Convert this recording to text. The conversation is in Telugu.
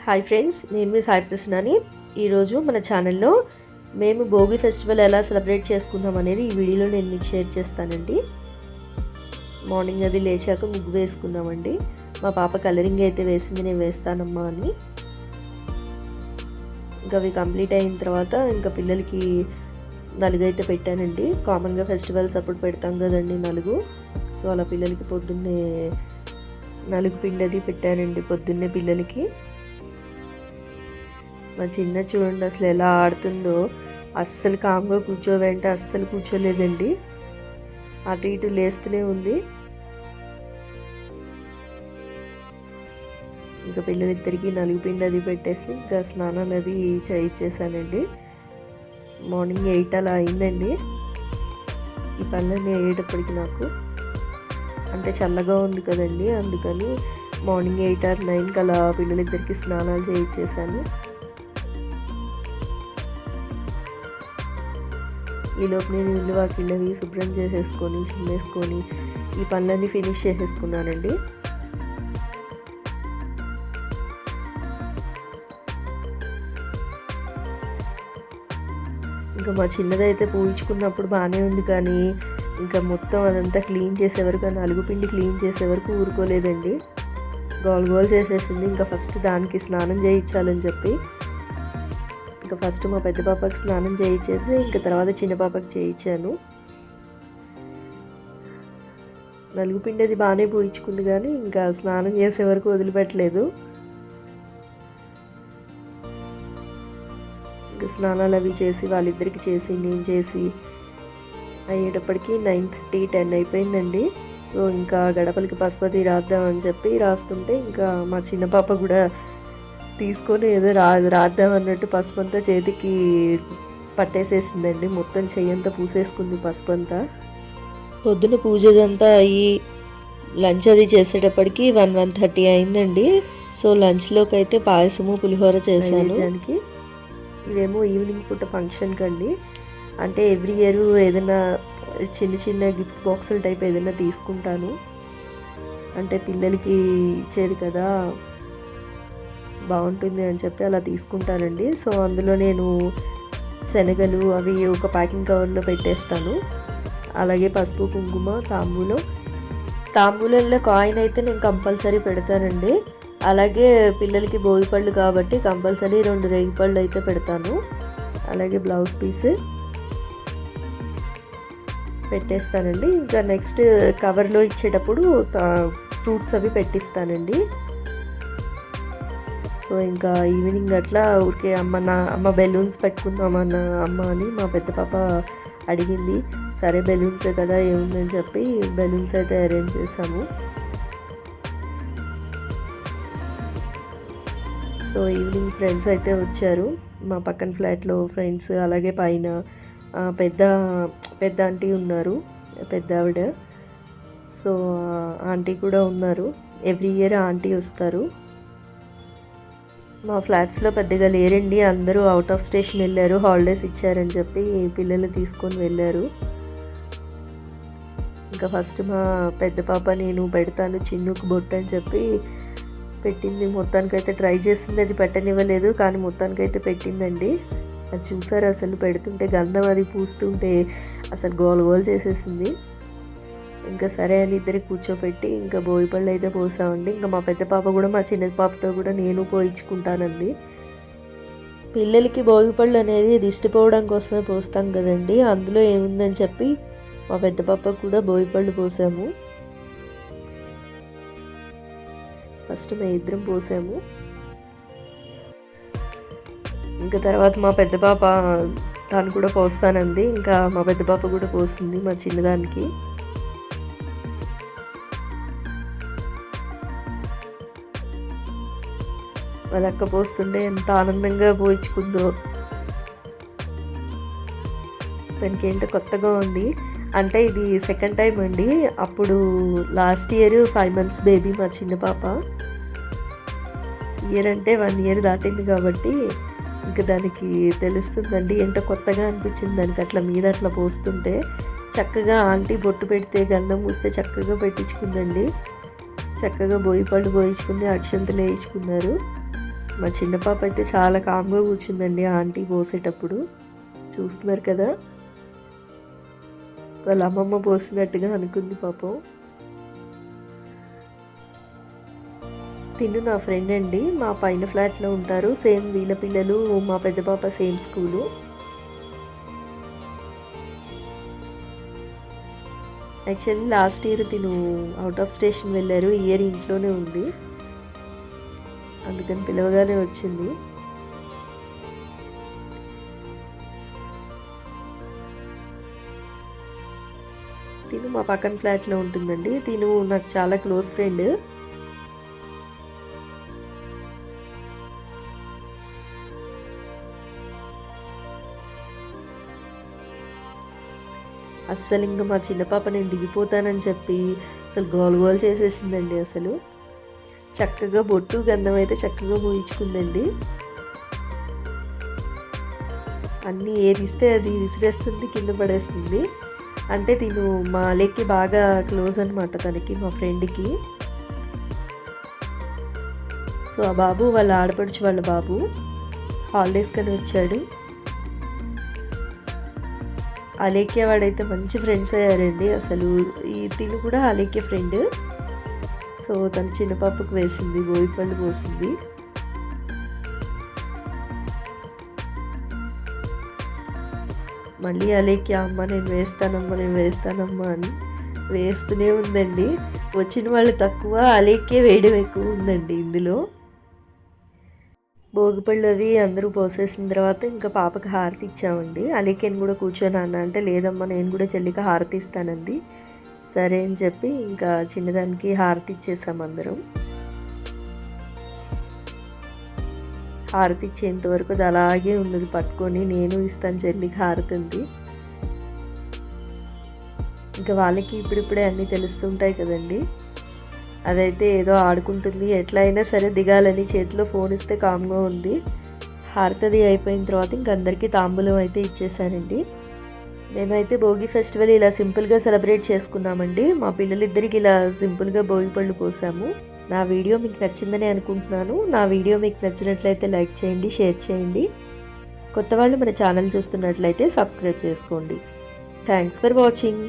హాయ్ ఫ్రెండ్స్, నేను మీ సాయి ప్రసన్నని. ఈరోజు మన ఛానల్లో మేము భోగి ఫెస్టివల్ ఎలా సెలబ్రేట్ చేసుకుందాం అనేది ఈ వీడియోలో నేను మీకు షేర్ చేస్తానండి. మార్నింగ్ అది లేచాక ముగ్గు వేసుకున్నామండి. మా పాప కలరింగ్ అయితే వేసింది, నేను వేస్తానమ్మా అని. ఇంకా అవి కంప్లీట్ అయిన తర్వాత ఇంకా పిల్లలకి నలుగు అయితే పెట్టానండి. కామన్గా ఫెస్టివల్స్ అప్పుడు పెడతాం కదండి నలుగు. సో అలా పిల్లలకి పొద్దున్నే నలుగు పిండి అది పెట్టానండి పొద్దున్నే పిల్లలకి. మా చిన్న చూడండి అసలు ఎలా ఆడుతుందో, అస్సలు కామ్గా కూర్చోవంటే అస్సలు కూర్చోలేదండి, అటు ఇటు లేస్తూనే ఉంది. ఇంకా పిల్లలిద్దరికీ నలుగు పిండి అది పెట్టేసి ఇంకా స్నానాలు అది చేయించేసానండి. మార్నింగ్ 8 అలా అయిందండి. ఈ పనులన్నీ అయ్యేటప్పటికి నాకు అంటే చల్లగా ఉంది కదండి, అందుకని మార్నింగ్ 8 or 9 అలా పిల్లలిద్దరికి స్నానాలు చేయించేసాను. ఈలోపు నేను ఇల్లు వాకిళ్ళవి శుభ్రం చేసేసుకొని చిమ్మేసుకొని ఈ పనులన్నీ ఫినిష్ చేసేసుకున్నానండి. ఇంకా మా చిన్నదైతే పూయించుకున్నప్పుడు బాగానే ఉంది, కానీ ఇంకా మొత్తం అదంతా క్లీన్ చేసే వరకు, నలుగు పిండి క్లీన్ చేసే వరకు ఊరుకోలేదండి. గోల్ గోల్ చేసేసింది. ఇంకా ఫస్ట్ దానికి స్నానం చేయించాలని చెప్పి ఇంకా ఫస్ట్ మా పెద్ద పాపకి స్నానం చేయించేసి ఇంకా తర్వాత చిన్న పాపకి చేయించాను. నలుగు పిండి అది బాగానే పూయించుకుంది, కానీ ఇంకా స్నానం చేసే వరకు వదిలిపెట్టలేదు. ఇంకా స్నానాలు అవి చేసి వాళ్ళిద్దరికి చేసి నేను చేసి అయ్యేటప్పటికి 9:30, 10 అయిపోయిందండి. సో ఇంకా గడపలకి పసుపతి రాద్దామని చెప్పి రాస్తుంటే ఇంకా మా చిన్న పాప కూడా తీసుకొని ఏదో రాద్దాం అన్నట్టు పసుపు అంతా చేతికి పట్టేసేసిందండి. మొత్తం చెయ్యంతా పూసేసుకుంది పసుపు అంతా. పొద్దున పూజదంతా అయ్యి లంచ్ అది చేసేటప్పటికి 1:30 అయిందండి. సో లంచ్లోకి అయితే పాయసము పులిహోర చేశాను. ఇదేమో ఈవినింగ్ పూట ఫంక్షన్కి అండి. అంటే ఎవ్రీ ఇయర్ ఏదైనా చిన్న చిన్న గిఫ్ట్ బాక్సుల టైప్ ఏదైనా తీసుకుంటాను, అంటే పిల్లలకి ఇచ్చేది కదా బాగుంటుంది అని చెప్పి అలా తీసుకుంటానండి. సో అందులో నేను శనగలు అవి ఒక ప్యాకింగ్ కవర్లో పెట్టేస్తాను. అలాగే పసుపు, కుంకుమ, తాంబూలంలో కాయిన్ అయితే నేను కంపల్సరీ పెడతానండి. అలాగే పిల్లలకి భోగిపళ్ళు కాబట్టి కంపల్సరీ 2 రేగిపళ్ళు అయితే పెడతాను. అలాగే బ్లౌజ్ పీస్ పెట్టేస్తానండి. ఇంకా నెక్స్ట్ కవర్లో ఇచ్చేటప్పుడు ఫ్రూట్స్ అవి పెట్టిస్తానండి. సో ఇంకా ఈవినింగ్ అట్లా ఊరికే అమ్మ బెలూన్స్ పెట్టుకుందామన్న అమ్మ అని మా పెద్ద పాప అడిగింది. సరే బెలూన్సే కదా ఏముందని చెప్పి బెలూన్స్ అయితే అరేంజ్ చేసాము. సో ఈవినింగ్ ఫ్రెండ్స్ అయితే వచ్చారు, మా పక్కన ఫ్లాట్లో ఫ్రెండ్స్. అలాగే పైన పెద్ద ఆంటీ ఉన్నారు, పెద్ద ఆవిడ. సో ఆంటీ కూడా ఉన్నారు. ఎవ్రీ ఇయర్ ఆంటీ వస్తారు. మా ఫ్లాట్స్లో పెద్దగా లేరండి, అందరూ అవుట్ ఆఫ్ స్టేషన్ వెళ్ళారు, హాలిడేస్ ఇచ్చారని చెప్పి పిల్లలు తీసుకొని వెళ్ళారు. ఇంకా ఫస్ట్ మా పెద్ద పాప నేను పెడతాను చిన్నుకు బొట్టు అని చెప్పి పెట్టింది. మొత్తానికైతే ట్రై చేసింది, అది పెట్టనివ్వలేదు, కానీ మొత్తానికైతే పెట్టిందండి. అది చూసారు అసలు, పెడుతుంటే గంధం అది పూస్తుంటే అసలు గోల్ చేసేసింది. ఇంకా సరే అని ఇద్దరికి కూర్చోపెట్టి ఇంకా భోగిపళ్ళు అయితే పోసామండి. ఇంకా మా పెద్ద పాప కూడా మా చిన్న పాపతో కూడా నేను పోయించుకుంటానండి. పిల్లలకి భోగిపళ్ళు అనేది దిష్టిపోవడం కోసమే పోస్తాం కదండి, అందులో ఏముందని చెప్పి మా పెద్ద పాపకు కూడా భోగిపళ్ళు పోసాము. ఫస్ట్ మేము ఇద్దరం పోసాము. ఇంకా తర్వాత మా పెద్ద పాప తను కూడా పోస్తానంది. ఇంకా మా పెద్ద పాప కూడా పోస్తుంది మా చిన్నదానికి. వాళ్ళ అక్క పోస్తుంటే ఎంత ఆనందంగా పోయించుకుందో. దానికి ఏంటో కొత్తగా ఉంది. అంటే ఇది సెకండ్ టైం అండి. అప్పుడు లాస్ట్ ఇయర్ 5 months బేబీ మా చిన్న పాప. ఇయర్ అంటే 1 year దాటింది కాబట్టి ఇంకా దానికి తెలుస్తుందండి. ఏంటో కొత్తగా అనిపించింది దానికి అట్లా మీద అట్లా పోస్తుంటే. చక్కగా ఆంటీ బొట్టు పెడితే గంధం పూస్తే చక్కగా పెట్టించుకుందండి. చక్కగా భోగిపళ్ళు పోయించుకుంది, అక్షంతలు వేయించుకున్నారు. మా చిన్న పాప అయితే చాలా కామ్గా కూర్చుందండి ఆంటీ పోసేటప్పుడు. చూస్తున్నారు కదా, వాళ్ళ అమ్మమ్మ పోసినట్టుగా అనుకుంది పాపం. తిను నా ఫ్రెండ్ అండి, మా పైన ఫ్లాట్లో ఉంటారు. సేమ్ వీళ్ళ పిల్లలు మా పెద్ద పాప same school. Actually last year తిను అవుట్ ఆఫ్ స్టేషన్ వెళ్ళారు, ఈ ఇయర్ ఇంట్లోనే ఉంది, అందుకని పిలవగానే వచ్చింది. తిను మా పక్కన ఫ్లాట్లో ఉంటుందండి. తిను నాకు చాలా క్లోజ్ ఫ్రెండ్. అస్సలు ఇంకా మా చిన్న పాప నేను దిగిపోతానని చెప్పి అసలు గోల గోల చేసేసిందండి. అసలు చక్కగా బొట్టు గంధం అయితే చక్కగా మూయించుకుందండి. అన్నీ ఏది ఇస్తే అది విసిరేస్తుంది, కింద పడేస్తుంది. అంటే తిను మా అలెక్కి బాగా క్లోజ్ అనమాట, తనకి మా ఫ్రెండ్కి. సో ఆ బాబు వాళ్ళ ఆడపడుచు వాళ్ళ బాబు హాలిడేస్ కని వచ్చాడు. అలేఖ్య వాడైతే మంచి ఫ్రెండ్స్ అయ్యారండి. అసలు ఈ తిను కూడా అలేఖ్య ఫ్రెండ్. సో తన చిన్న పాపకు వేసింది, గోయిపళ్ళు పోసింది. మళ్ళీ అలేఖ్య అమ్మ నేను వేస్తానమ్మా అని వేస్తూనే ఉందండి. వచ్చిన వాళ్ళు తక్కువ, అలేఖ్య వేయడం ఎక్కువ ఉందండి ఇందులో. భోగిపళ్ళు అవి అందరూ పోసేసిన తర్వాత ఇంకా పాపకి హారతి ఇచ్చామండి. అలేఖ్యని కూడా కూర్చొని అంటే లేదమ్మా నేను కూడా చెల్లికి హారతి ఇస్తానంది. సరే అని చెప్పి ఇంకా చిన్నదానికి హారతి ఇచ్చేసాం అందరం. హారతి ఇచ్చేంత వరకు అది అలాగే ఉన్నది పట్టుకొని, నేను ఇస్తాను చెల్లికి హారతి ఉంది. ఇంకా వాళ్ళకి ఇప్పుడిప్పుడే అన్నీ తెలుస్తుంటాయి కదండి. అదైతే ఏదో ఆడుకుంటుంది, ఎట్లా అయినా సరే దిగాలని చేతిలో ఫోన్ ఇస్తే కామ్గా ఉంది. హారతది అయిపోయిన తర్వాత ఇంక అందరికీ తాంబూలం అయితే ఇచ్చేసానండి. మేమైతే భోగి ఫెస్టివల్ ఇలా సింపుల్గా సెలబ్రేట్ చేసుకున్నామండి. మా పిల్లలిద్దరికి ఇలా సింపుల్గా భోగి పళ్ళు పోసాము. నా వీడియో మీకు నచ్చిందని అనుకుంటున్నాను. నా వీడియో మీకు నచ్చినట్లయితే లైక్ చేయండి, షేర్ చేయండి. కొత్త వాళ్ళు మన ఛానల్ చూస్తున్నట్లయితే సబ్స్క్రైబ్ చేసుకోండి. Thanks for watching.